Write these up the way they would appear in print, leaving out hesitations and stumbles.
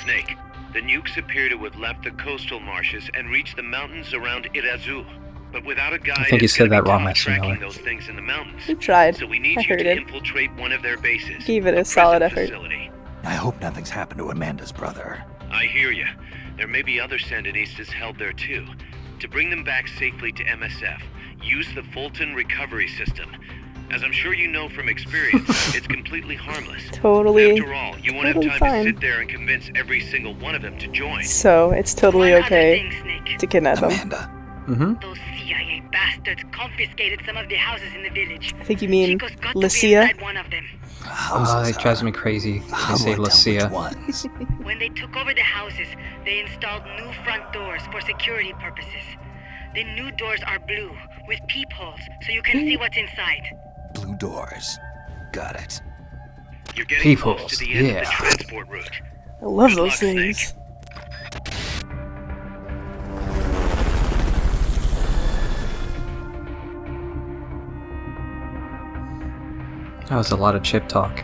Snake, the nukes appear to have left the coastal marshes and reached the mountains around Irazu. But without a guide, I think you said that wrong, Master Miller. those things in the mountains. You tried. So we need I you heard to it. infiltrate one of their bases. Gave it a solid effort. Facility. I hope nothing's happened to Amanda's brother. I hear you. There may be other Sandinistas held there too. To bring them back safely to MSF, use the Fulton recovery system. As I'm sure you know from experience, it's completely harmless. Totally. After all, you won't have time fine. to sit there and convince every single one of them to join. So, it's totally One okay other thing, Snake. to kidnap them. Amanda. Mm-hmm. Those CIA bastards confiscated some of the houses in the village. I think you mean Chico's got to be Lucia. inside one of them. Oh, it drives me crazy. They say Lucia. Ones? When they took over the houses, they installed new front doors for security purposes. The new doors are blue, with peepholes, so you can see what's inside. Blue doors. Got it. You're getting Peepholes, close to the end of yeah. the transport route. I love Good those luck, things. Snake. That was a lot of chip talk.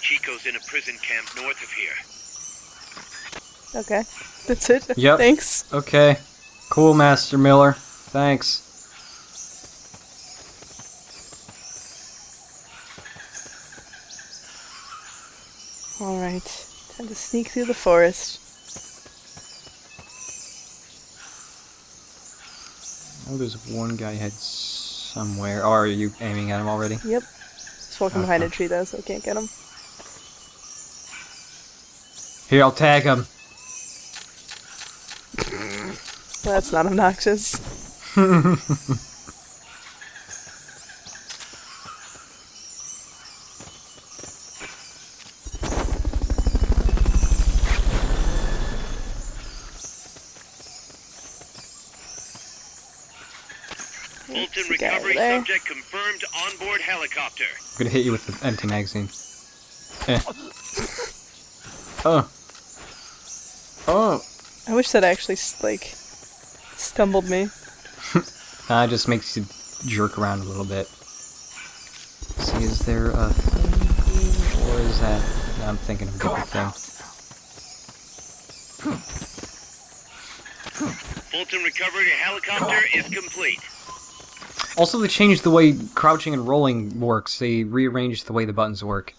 Chico's in a prison camp north of here. Okay. That's it. Yep. Thanks. Okay. Cool, Master Miller. Thanks. Alright. Time to sneak through the forest. Oh, there's one guy head somewhere. Oh, are you aiming at him already? Yep. Just walking behind a tree though, so I can't get him. Here, I'll tag him. That's not obnoxious. Fulton the guy over recovery there. subject confirmed onboard helicopter. I'm gonna hit you with the empty magazine. Eh. Oh. Oh. I wish that actually, like, stumbled me. It just makes you jerk around a little bit. See, is there a thing? Or is that... No, I'm thinking of a different thing. Fulton recovery helicopter is complete. Also, they changed the way crouching and rolling works. They rearranged the way the buttons work.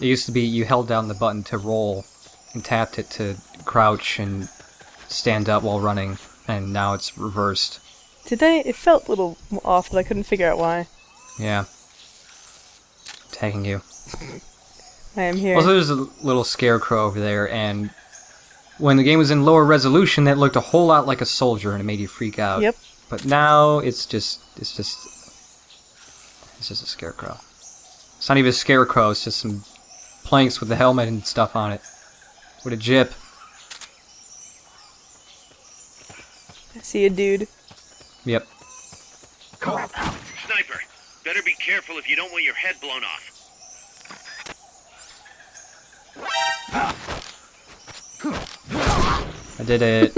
It used to be you held down the button to roll and tapped it to crouch and stand up while running, and now it's reversed. Did they? It felt a little off, but I couldn't figure out why. Yeah. Tagging you. I am here. Also, there's a little scarecrow over there, and when the game was in lower resolution, that looked a whole lot like a soldier, and it made you freak out. Yep. But now it's just a scarecrow. It's not even a scarecrow. It's just some planks with the helmet and stuff on it. What a jip. I see a dude. Yep. Sniper, better be careful if you don't want your head blown off. I did it.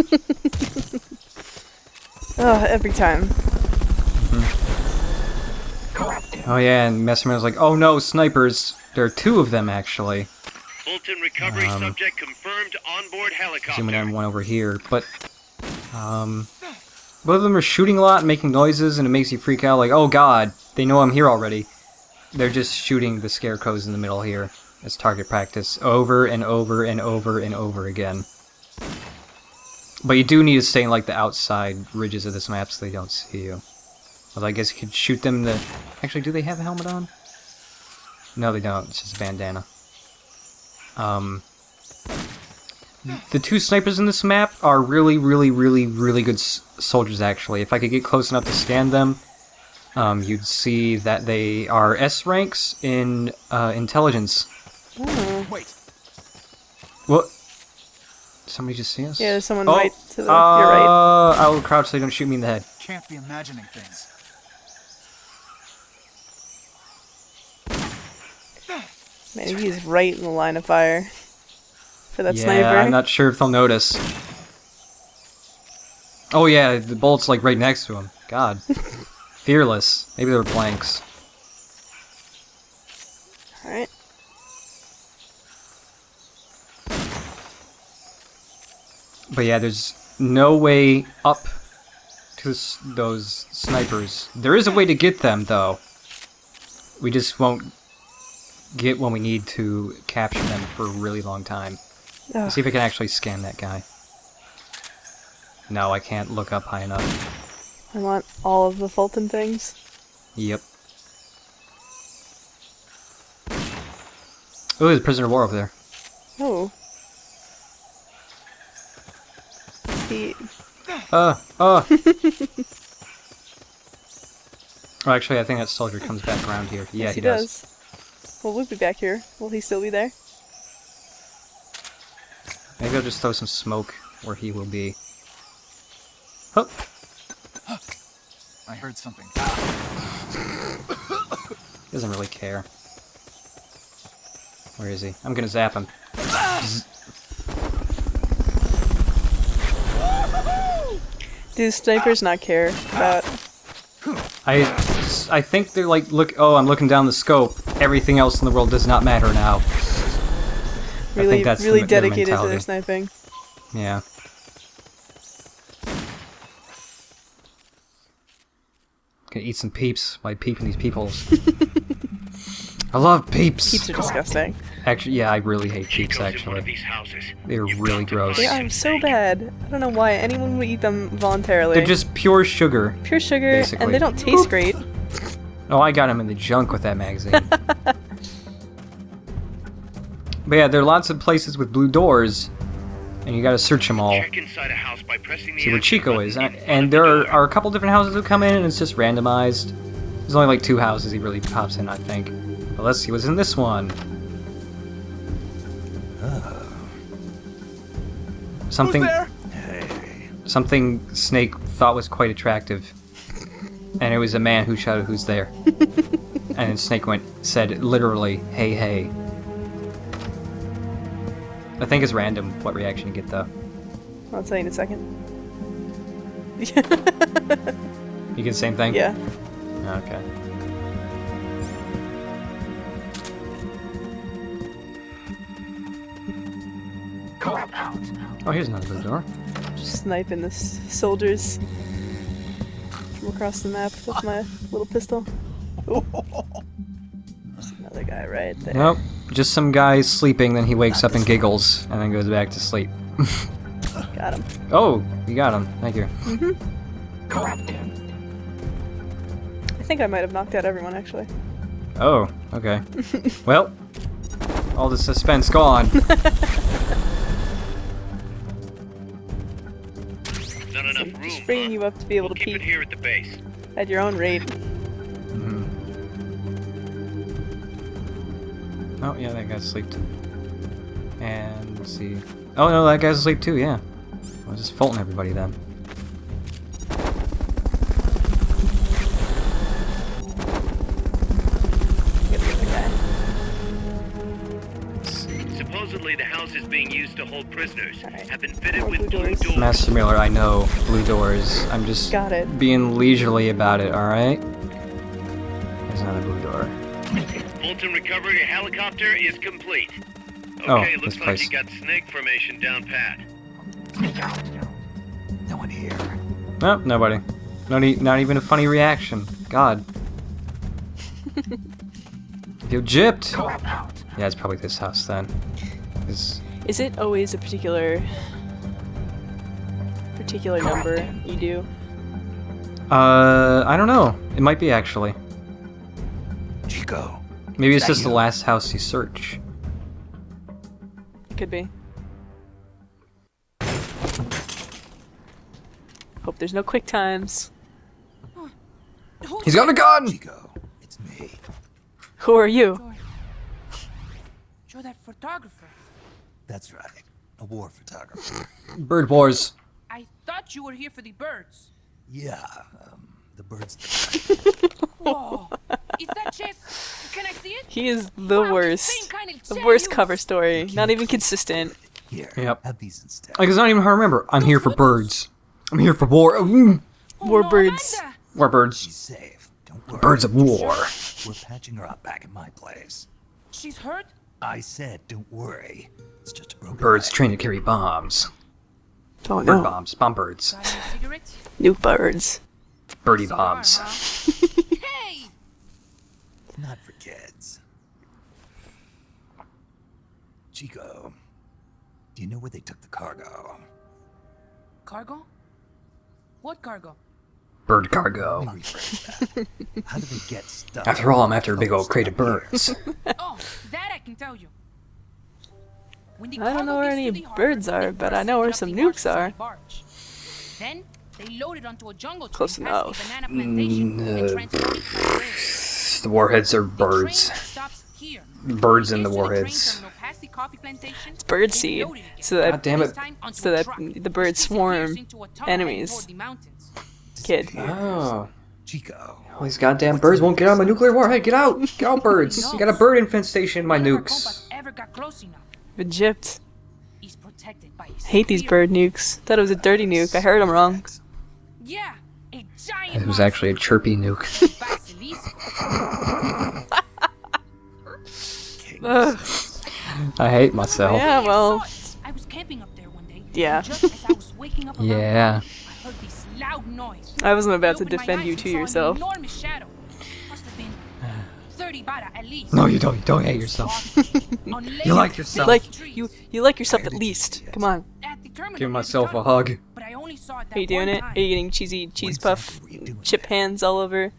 Oh, every time. Oh yeah, and Messerman was like, oh no, snipers. There are two of them, actually. Fulton recovery subject confirmed onboard Zooming helicopter. in one over here, but... both of them are shooting a lot and making noises, and it makes you freak out, like, oh god, they know I'm here already. They're just shooting the scarecrows in the middle here as target practice over and over and over and over again. But you do need to stay in, like, the outside ridges of this map so they don't see you. Although I guess you could shoot them in the... Actually, do they have a helmet on? No, they don't. It's just a bandana. The two snipers in this map are really, really, really, really good soldiers, actually. If I could get close enough to scan them, you'd see that they are S ranks in intelligence. Oh. Wait. What? Somebody just see us? Yeah, there's someone Oh, right to the... You're right. I'll crouch so they don't shoot me in the head. Can't be imagining things. Man, he's right in the line of fire. For that Yeah, sniper. I'm not sure if they'll notice. Oh yeah, the bullet's like right next to him. God. Fearless. Maybe they were blanks. Alright. But yeah, there's no way up to those snipers. There is a way to get them, though. We just won't get what we need to capture them for a really long time. Let's see if I can actually scan that guy. No, I can't look up high enough. I want all of the Fulton things. Yep. Oh, there's a prisoner of war over there. Oh. He... Oh, actually, I think that soldier comes back around here. Yeah, Yes, he does. Well, we'll be back here. Will he still be there? Maybe I'll just throw some smoke where he will be. Oh. I heard something. He doesn't really care. Where is he? I'm gonna zap him. Do snipers not care about... I think they're like, look, oh, I'm looking down the scope. Everything else in the world does not matter now. I think that's really their dedicated to mentality. their sniping. Yeah. Gonna eat some peeps by peeping these peepholes. I love peeps! Peeps are disgusting. Actually, yeah, I really hate peeps, Chico's in one of actually. these houses. They're You've really got to gross. They find are him so safe. bad. I don't know why anyone would eat them voluntarily. They're just pure sugar. pure sugar, basically. and they don't taste great. Oh, I got him in the junk with that magazine. But yeah, there are lots of places with blue doors, and you gotta search them all. Check inside a house by pressing the See where action Chico button is. in front And of the there door. are a couple different houses that come in, and it's just randomized. There's only like 2 houses he really pops in, I think. But let's see what's in this one. Something, something Snake thought was quite attractive. And it was a man who shouted, "Who's there?" And then Snake said literally, "Hey, hey." I think it's random what reaction you get, though. I'll tell you in a second. You get the same thing? Yeah. Okay. Oh, here's another blue door. Just sniping the soldiers from across the map with my little pistol. Ooh. There's another guy right there. Nope. Just some guy sleeping, then he wakes up and giggles, and then goes back to sleep. Got him. Oh, you got him. Thank you. I think I might have knocked out everyone, actually. Oh, okay. Well, all the suspense gone. Not enough room, Just freeing huh? you up to be able We'll to keep it peek here at the base. at your own rate. Oh, yeah, that guy's asleep. And let's see. Oh, no, that guy's asleep too, yeah. I was just faulting everybody then. Get the other guy. Supposedly, the houses being used to hold prisoners Alright. have been fitted More with blue blue doors. doors. Master Miller, I know. Blue doors. I'm just Got it. being leisurely about it, alright? There's another blue door. Fulton recovery helicopter is complete. Oh, Okay, this looks like place. you got snake formation down pat. No one here. Nope, nobody. Not even a funny reaction. God. Feel gypped! Yeah, it's probably this house then. Is Is it always a particular number you do? I don't know. It might be actually. Chico. Maybe it's Is that just the you? last house you search. Could be. Hope there's no quick times. He's got a gun! Chico, it's me. Who are you? You're that photographer. That's right. A war photographer. Bird wars. I thought you were here for the birds. Yeah, the birds. Whoa. Is that chest? Can I see it? He is the Wow, worst. same kind of The chair worst you- cover story. Not even consistent. Here, Yep. have these instead. Like, it's not even hard to remember. I'm here for birds. I'm here for war. War birds. War birds. She's safe. Don't worry. Birds of war. We're patching her up back at my place. She's hurt? I said, don't worry. It's just a broken Birds leg. trained to carry bombs. Oh Bird no. bombs. Bomb birds. Got any cigarettes? New birds. Birdie Cigar, bombs. huh? Hey! Not for kids. Chico, do you know where they took the cargo? Cargo? What cargo? Bird cargo. Let me rephrase that. How do they get stuff? After all, I'm after a big old crate of birds. Oh, that I can tell you. When the I don't cargo know where gets to any the harbor, birds they are, but I first know where load up some the nukes arches on are. the barge. Then they load it onto a jungle Close train past enough. the banana plantation and transport it by rail. The warheads are The train birds. stops here. Birds in the Gets to train warheads. terminal past the coffee plantation, It's bird then seed, loaded again. so that God damn it. This time onto so a that truck, the birds which disappears swarm into a tunnel heading enemies. toward the mountains. Kid. Oh. Chico. All these goddamn birds won't get out of my nuclear warhead. Get out! Get out, birds! You got a bird infestation in my None of our nukes. compass ever got close enough. Been gypped. He's protected by his Hate these superior- bird nukes. Thought it was a dirty nuke. I heard him wrong. Yeah, a giant It was monster. actually a chirpy nuke. Basilisco. Ugh. I hate myself. Yeah, well, I was camping up there one day. Yeah. and just as I was waking up around, Yeah. I heard this loud noise. I wasn't about to I opened my defend you eyes to and saw an yourself. enormous shadow. Must have been 30 bada at least. No, you don't. You don't hate yourself. You like yourself. Like you like yourself at least. Come on. Give myself a hug. But I only saw it that Are you doing one it? time. Are you getting cheesy cheese What puff exactly were you doing chip there? hands all over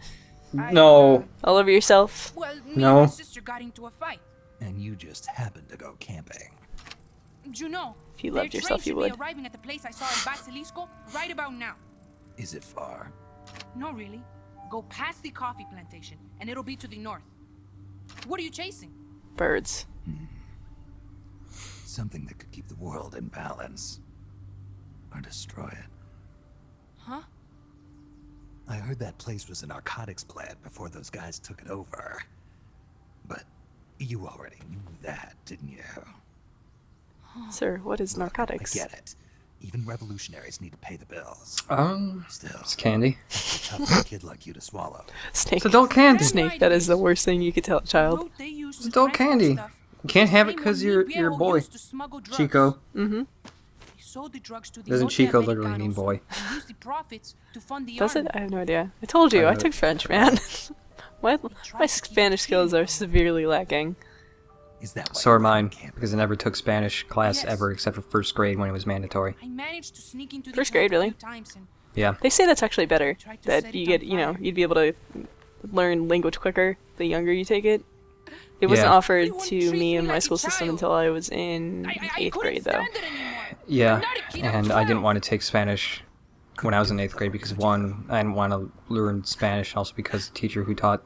No. yourself? Well, me No. and my sister got into a fight. And you just happened to go camping. You know, If you their loved yourself, train you should would. be arriving at the place I saw in Basilisco right about now. Is it far? No, really. Go past the coffee plantation, and it'll be to the north. What are you chasing? Birds. Something that could keep the world in balance. Or destroy it. Huh? I heard that place was a narcotics plant before those guys took it over. But you already knew that, didn't you? Sir, what is I narcotics? get it. Even revolutionaries need to pay the bills. It's Still, candy. it's tough for a kid like you to swallow. Snake. It's adult candy. Snake, that is the worst thing you could tell a child. Road they used It's to adult transport candy. stuff You can't was the have it same 'cause one you're Viejo a boy. used to smuggle drugs. Chico. Mm-hmm. They sold the drugs to the Doesn't Hotel Chico literally mean Americanos boy? and used the profits to fund the Does it? army. I have no idea. I told you, I I know. took French, man. my Spanish skills are severely lacking. Is that why So are you went mine, camping? because I never took Spanish class Yes. ever except for first grade when it was mandatory. I managed to sneak into the First plant grade, really? a few times and Yeah. They say that's actually better. Tried to That set you it get, on you know, fire. you'd be able to learn language quicker the younger you take it. It wasn't Yeah. offered Everyone to treats me me in my like a school system child. until I was in I 8th couldn't grade, though. stand it anymore. Yeah, I'm not a kid, I'm and I didn't 12. want to take Spanish when I was in 8th grade because, one, I didn't want to learn Spanish, also because the teacher who taught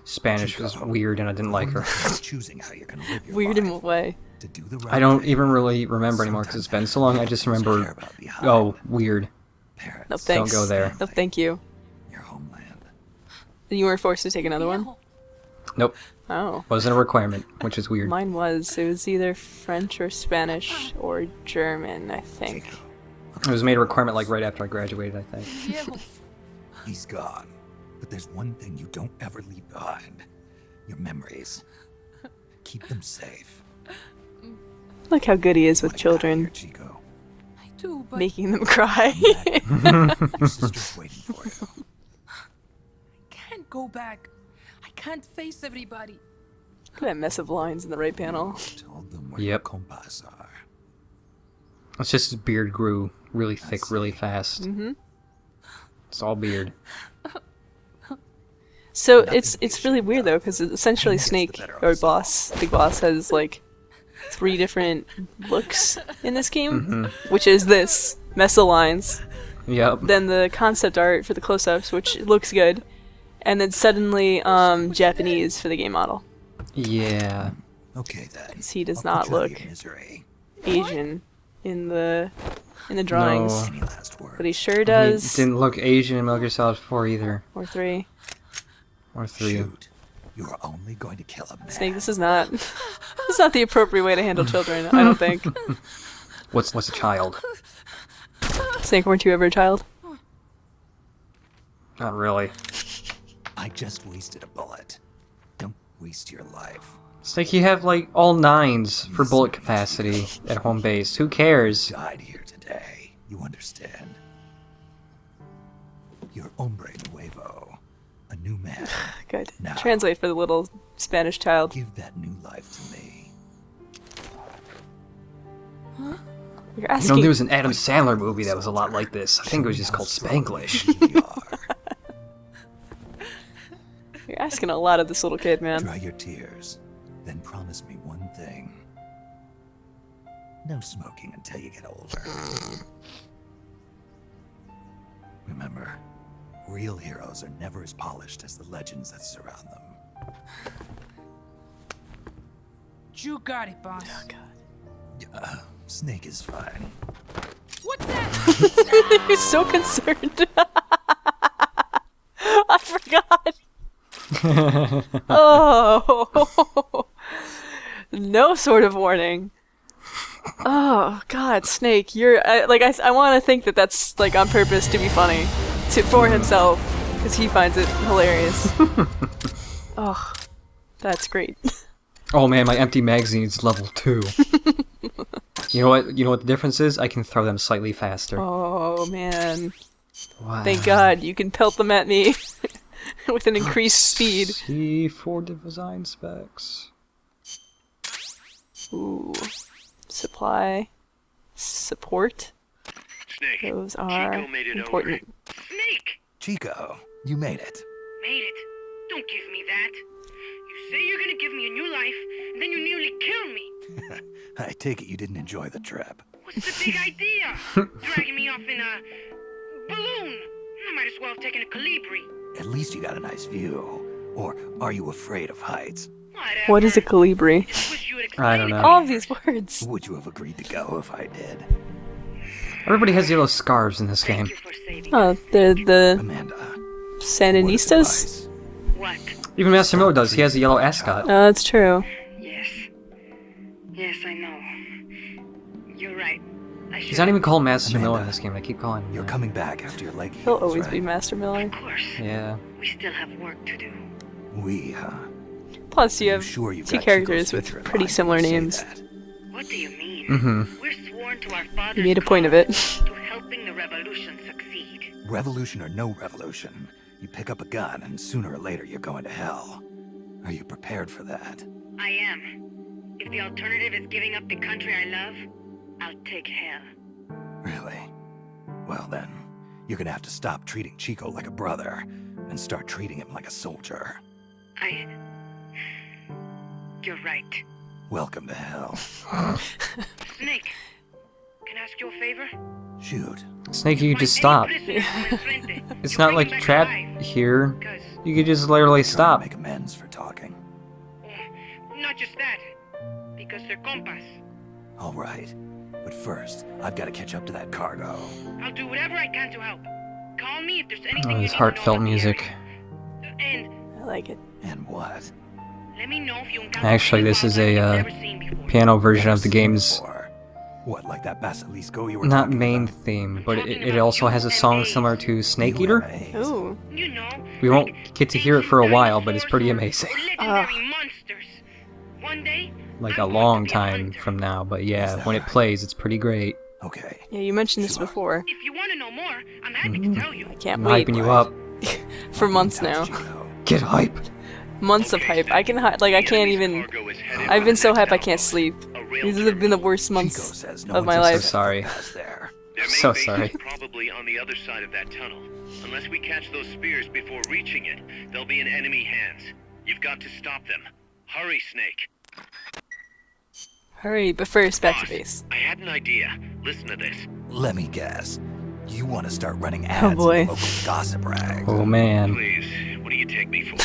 Spanish was weird and I didn't like her. You're choosing how you're gonna live your Weird in life. what way? To do the right I don't thing. even really remember anymore because it's been so long. I just Sometimes remember, care about behind. oh, weird. Parents, No thanks. go there. No thank you. your homeland. You were forced to take another one? Viejo, Nope, Oh. wasn't a requirement, which is weird. Mine was. It was either French or Spanish or German, I think. Chico, It was made a requirement like right after I graduated, I think. Viejo. he's gone. But there's one thing you don't ever leave behind. Your memories. Keep them safe. Look how good he is with Wanna get out of here, children, Chico. I do, but making them cry. Your sister's waiting for you. I can't go back. I can't face everybody. Look at that mess of lines in the right panel. Told them where Yep. your compas are. It's just his beard grew really thick, really fast. Mm-hmm. It's all beard. So it's really weird though, because essentially Gets the Snake better of or us Boss, Big Boss has like 3 different looks in this game, Mm-hmm. which is this mess of lines, Yep. then the concept art for the close-ups, which looks good, and then suddenly Japanese for the game model. Yeah. Okay then. 'Cause he does I'll not put you out of look your misery. Asian in the drawings, No. Any last words? but he sure He does. didn't look Asian in Metal Gear Solid 4 either. Or 3. Or 3. Shoot. You are only going to kill a man. Snake, this is not the appropriate way to handle children, I don't think. What's a child? Snake, weren't you ever a child? Not really. I just wasted a bullet. Don't waste your life. Snake, you have like all 9s for bullet capacity at home base. Who cares? Died here today. You understand? You're Hombre Nuevo. A new man. Good. Now, Translate for the little Spanish child. give that new life to me. You're You asking. know, there was an Adam Sandler movie that was a lot like this. I think it was just called Spanglish. You are. You're asking a lot of this little kid, man. Dry your tears. Then promise me one thing. No smoking until you get older. Remember, real heroes are never as polished as the legends that surround them. You got it, boss. Snake is fine. What's that? You're so concerned. I forgot. Oh. No sort of warning. Oh God, Snake, you're I want to think that that's like on purpose to be funny, for himself, because he finds it hilarious. Oh, that's great. Oh man, my empty magazine's level 2. You know what? You know what the difference is? I can throw them slightly faster. Oh man, Wow. thank God you can pelt them at me with an increased speed. See for design specs. Ooh, supply, support. Snake, Those are Chico made it important. over. Snake! Chico, you made it. Made it. Don't give me that. You say you're gonna give me a new life, and then you nearly kill me. I take it you didn't enjoy the trip. What's the big idea? Dragging me off in a balloon. I might as well have taken a Calibri. At least you got a nice view. Or are you afraid of heights? Whatever. What is a Calibri? Just wish you had I don't explained it know. to All me of these first. words. Would you have agreed to go if I did? Everybody has yellow scarves in this game. Thank you for saving Oh, us. they're the Amanda. Word of Sandinistas? advice. What? Even Master Miller does. He has a yellow ascot. Oh, that's true. Yes. Yes, I know. You're right. I should. He's not even called Master Amanda, Miller in this game. I keep calling him. You're that. coming back after your leg He'll heals, always right? be Master Miller. Of course. Yeah. We still have work to do. We, huh? Plus, you Are have sure you've two got characters Chico's with future in pretty mind similar when you say names. that? What do you mean? Mm-hmm. We're sworn to our father's You made a point of it. cause, to helping the revolution succeed. Revolution or no revolution, you pick up a gun and sooner or later you're going to hell. Are you prepared for that? I am. If the alternative is giving up the country I love, I'll take hell. Really? Well then, you're gonna have to stop treating Chico like a brother and start treating him like a soldier. You're right. Welcome to hell. Snake, can I ask you a favor? Shoot. Snake, you Find just any stop. prisoners from Enfrente. It's You not bring like them back trapped alive, here. 'cause, You could just literally Trying to stop. make amends for talking. not just that, because they're compas. All right. But first, I've got to catch up to that cargo. I'll do whatever I can to help. Call me if there's anything Oh, you this need heartfelt to know about the music. area. And I like it. And what? let me know if you encounter Actually, this is a wildlife you've never seen before. piano version of the Never seen game's before. What, like that basilisco you were not talking main about? theme, but it also has a song similar to Snake Eater. UMAs. Ooh. You know, We won't like get to hear it for a ancient while, but it's dinosaurs pretty or amazing. legendary monsters. One day, Like I a want long to be a time hunter. from now, but Is yeah, that when it right? plays, it's pretty great. Okay. Yeah, you mentioned this Sure. before. If you want to know more, I'm happy to tell you. I can't I'm wait hyping you up. for months How's now. Chico? Get hype! Months of hype. I can like I can't even. I've been so hyped I can't sleep. These have been the worst Chico months says no of my one's life. So sorry. past there. Their main So base sorry. is probably on the other side of that tunnel. Unless we catch those spears before reaching it, they'll be in enemy hands. You've got to stop them. Hurry, Snake. Hurry, but first back to Boss, base. I had an idea. Listen to this. Let me guess. You want to start running ads boy. in local gossip rags. Oh man. Please, what do you take me for?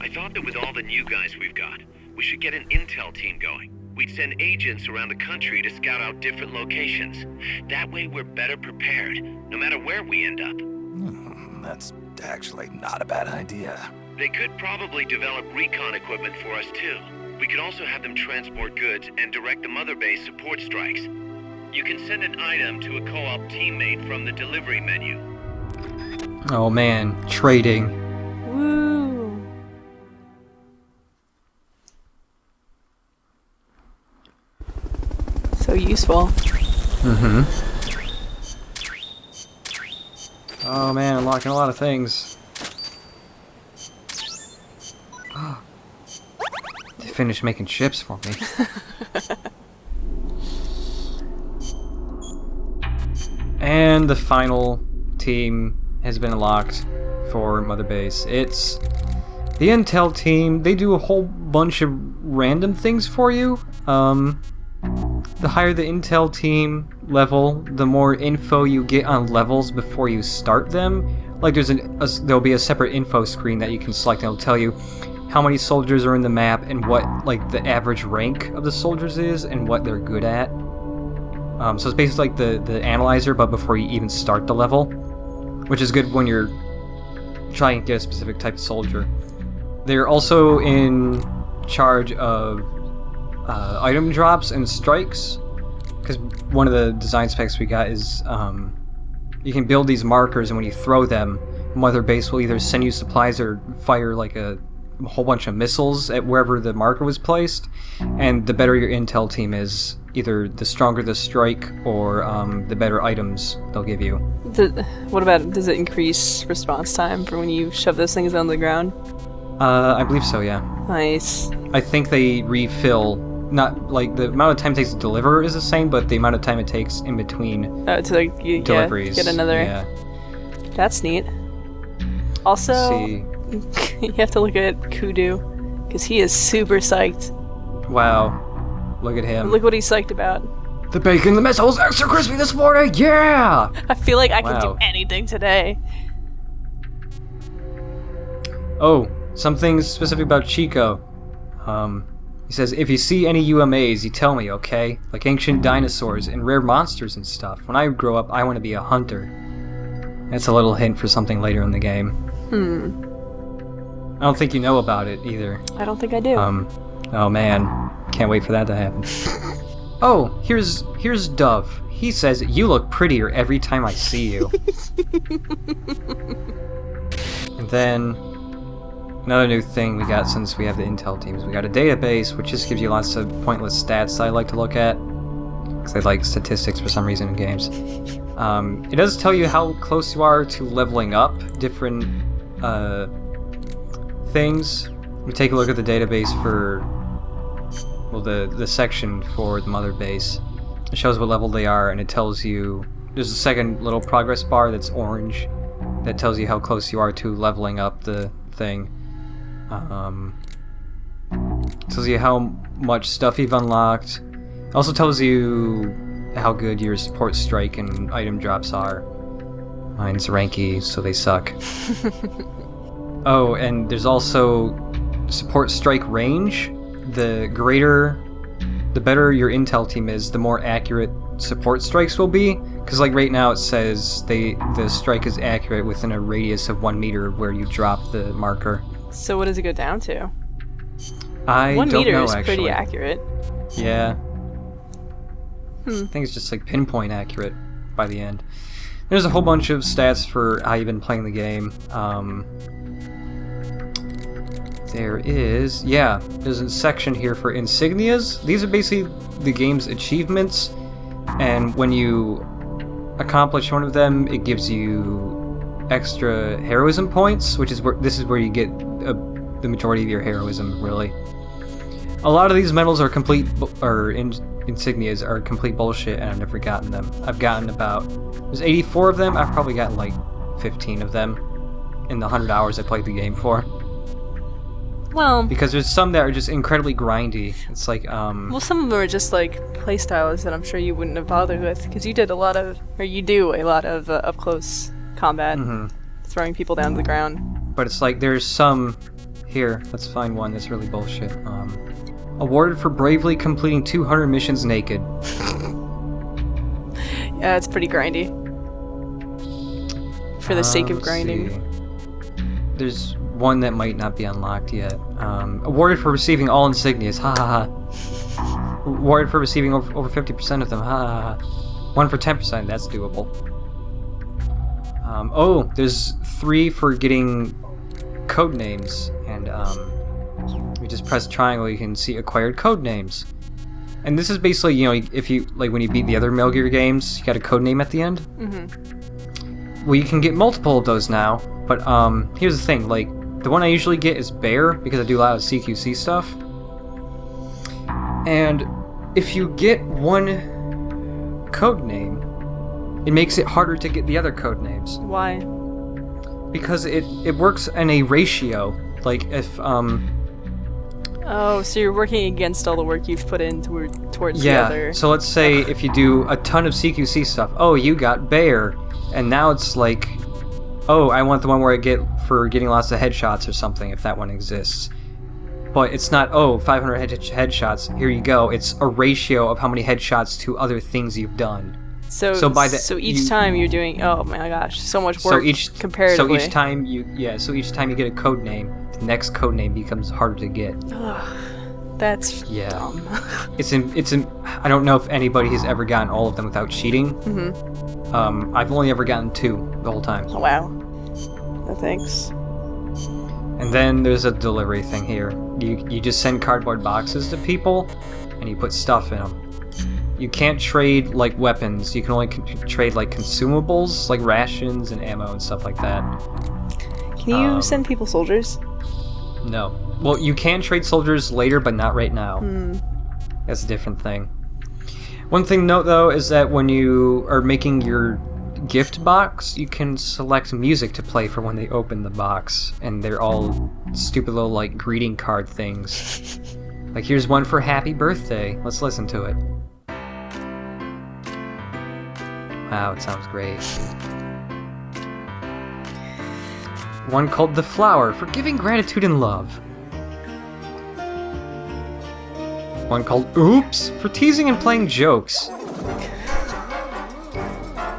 I thought that with all the new guys we've got, we should get an intel team going. We'd send agents around the country to scout out different locations. That way we're better prepared, no matter where we end up. That's actually not a bad idea. They could probably develop recon equipment for us too. We could also have them transport goods and direct the mother base support strikes. You can send an item to a co-op teammate from the delivery menu. Oh man, trading. Woo. So useful. Mm-hmm. Oh man, unlocking a lot of things. They finished making chips for me. And the final team has been unlocked for Mother Base. It's the Intel team. They do a whole bunch of random things for you. The higher the Intel team level, the more info you get on levels before you start them. Like there'll be a separate info screen that you can select, and it'll tell you how many soldiers are in the map and what like the average rank of the soldiers is and what they're good at. So it's basically like the analyzer, but before you even start the level, which is good when you're trying to get a specific type of soldier. They're also in charge of item drops and strikes, because one of the design specs we got is you can build these markers, and when you throw them, Mother Base will either send you supplies or fire like a whole bunch of missiles at wherever the marker was placed. And the better your intel team is, either the stronger the strike or the better items they'll give you. What about, does it increase response time for when you shove those things on the ground? I believe so, yeah. Nice. I think they refill, not like the amount of time it takes to deliver is the same, but the amount of time it takes in between To like, deliveries. get another. Yeah. That's neat. Also, See. you have to look at Kudu, because he is super psyched. Wow. Look at him. Look what he's psyched about. The bacon, the missiles, extra crispy this morning, yeah! I feel like I can Wow. do anything today. Oh, something specific about Chico. He says, if you see any UMAs, you tell me, okay? Like ancient dinosaurs and rare monsters and stuff. When I grow up, I want to be a hunter. That's a little hint for something later in the game. I don't think you know about it either. I don't think I do. Oh man, can't wait for that to happen. Oh, here's Dove. He says, you look prettier every time I see you. And then, another new thing we got since we have the Intel teams, we got a database, which just gives you lots of pointless stats that I like to look at, because I like statistics for some reason in games. It does tell you how close you are to leveling up different things. We take a look at the database for, well, the section for the Mother Base. It shows what level they are, and it tells you, there's a second little progress bar that's orange that tells you how close you are to leveling up the thing. Tells you how much stuff you've unlocked. It also tells you how good your support strike and item drops are. Mine's ranky, so they suck. Oh, and there's also support strike range. The better your intel team is, the more accurate support strikes will be. Because like right now it says the strike is accurate within a radius of 1 meter of where you drop the marker. So what does it go down to? I 1 don't meter know, is actually. pretty accurate. Yeah. I think it's just like pinpoint accurate by the end. There's a whole bunch of stats for how you've been playing the game. There's a section here for insignias. These are basically the game's achievements, and when you accomplish one of them, it gives you extra heroism points, which is where you get the majority of your heroism, really. A lot of these medals are insignias are complete bullshit, and I've never gotten them. I've gotten there's 84 of them. I've probably gotten like 15 of them in the 100 hours I played the game for. Well, Because there's some that are just incredibly grindy. It's like, well, some of them are just like playstyles that I'm sure you wouldn't have bothered with, because you do a lot of up close combat, throwing people down to the ground. but it's like there's some here. Let's find one that's really bullshit. Awarded for bravely completing 200 missions naked. Yeah, it's pretty grindy. For the sake of Let's grinding. see. There's one that might not be unlocked yet. Awarded for receiving all insignias. Ha ha ha. Awarded for receiving over 50% of them. Ha ha ha. 1 for 10%, that's doable. Oh, there's 3 for getting code names, and you just press triangle, you can see acquired code names. And this is basically, you know, if you, like when you beat the other Metal Gear games, you got a code name at the end. Well, you can get multiple of those now, but here's the thing, like, the one I usually get is Bear, because I do a lot of CQC stuff. And if you get one code name, it makes it harder to get the other code names. Why? Because it works in a ratio. Like, if, Oh, so you're working against all the work you've put in towards the other... Yeah, so let's say if you do a ton of CQC stuff, oh, you got Bear, and now it's like, oh, I want the one where I get for getting lots of headshots or something, if that one exists. But it's not, oh, 500 headshots, here you go. It's a ratio of how many headshots to other things you've done. So each time you're doing, oh my gosh, so much work comparatively. So each time you get a code name, the next code name becomes harder to get. That's dumb. I don't know if anybody has ever gotten all of them without cheating. I've only ever gotten 2 the whole time. Oh, wow. No thanks. And then there's a delivery thing here. You just send cardboard boxes to people, and you put stuff in them. You can't trade, like, weapons. You can only trade, like, consumables, like rations and ammo and stuff like that. Can you send people soldiers? No. Well, you can trade soldiers later, but not right now. That's a different thing. One thing to note, though, is that when you are making your gift box, you can select music to play for when they open the box. And they're all stupid little, like, greeting card things. Like, here's one for Happy Birthday. Let's listen to it. Wow, it sounds great. One called The Flower for giving gratitude and love. One called Oops for teasing and playing jokes.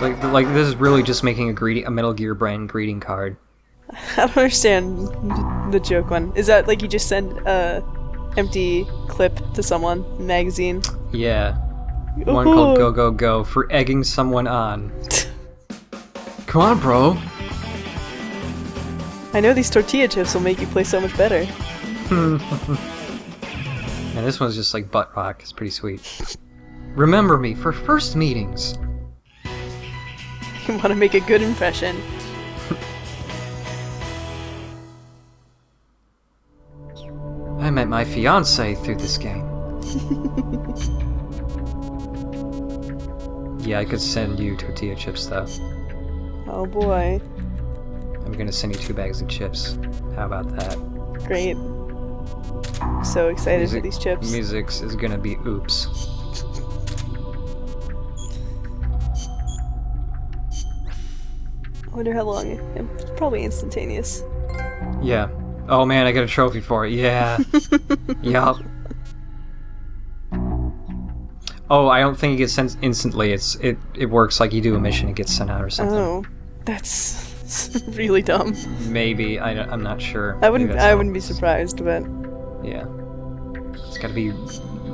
Like this is really just making a Metal Gear brand greeting card. I don't understand the joke one. Is that like you just send a empty clip to someone, magazine? Yeah. One called Go Go Go for egging someone on. Come on, bro. I know these tortilla chips will make you play so much better. And this one's just like butt rock. It's pretty sweet. Remember me for first meetings. You want to make a good impression. I met my fiance through this game. Yeah, I could send you tortilla chips, though. Oh boy. I'm gonna send you 2 bags of chips. How about that? Great. I'm so excited for these chips. Music is gonna be Oops. I wonder how long. It's probably instantaneous. Yeah. Oh man, I got a trophy for it. Yeah. Yup. Oh, I don't think it gets sent instantly. It works like you do a mission, it gets sent out or something. Oh, that's really dumb. Maybe I'm not sure. I wouldn't be surprised, but yeah, it's got to be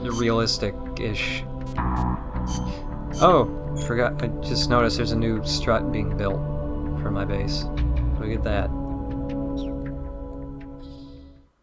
realistic-ish. Oh, I forgot. I just noticed there's a new strut being built for my base. Look at that.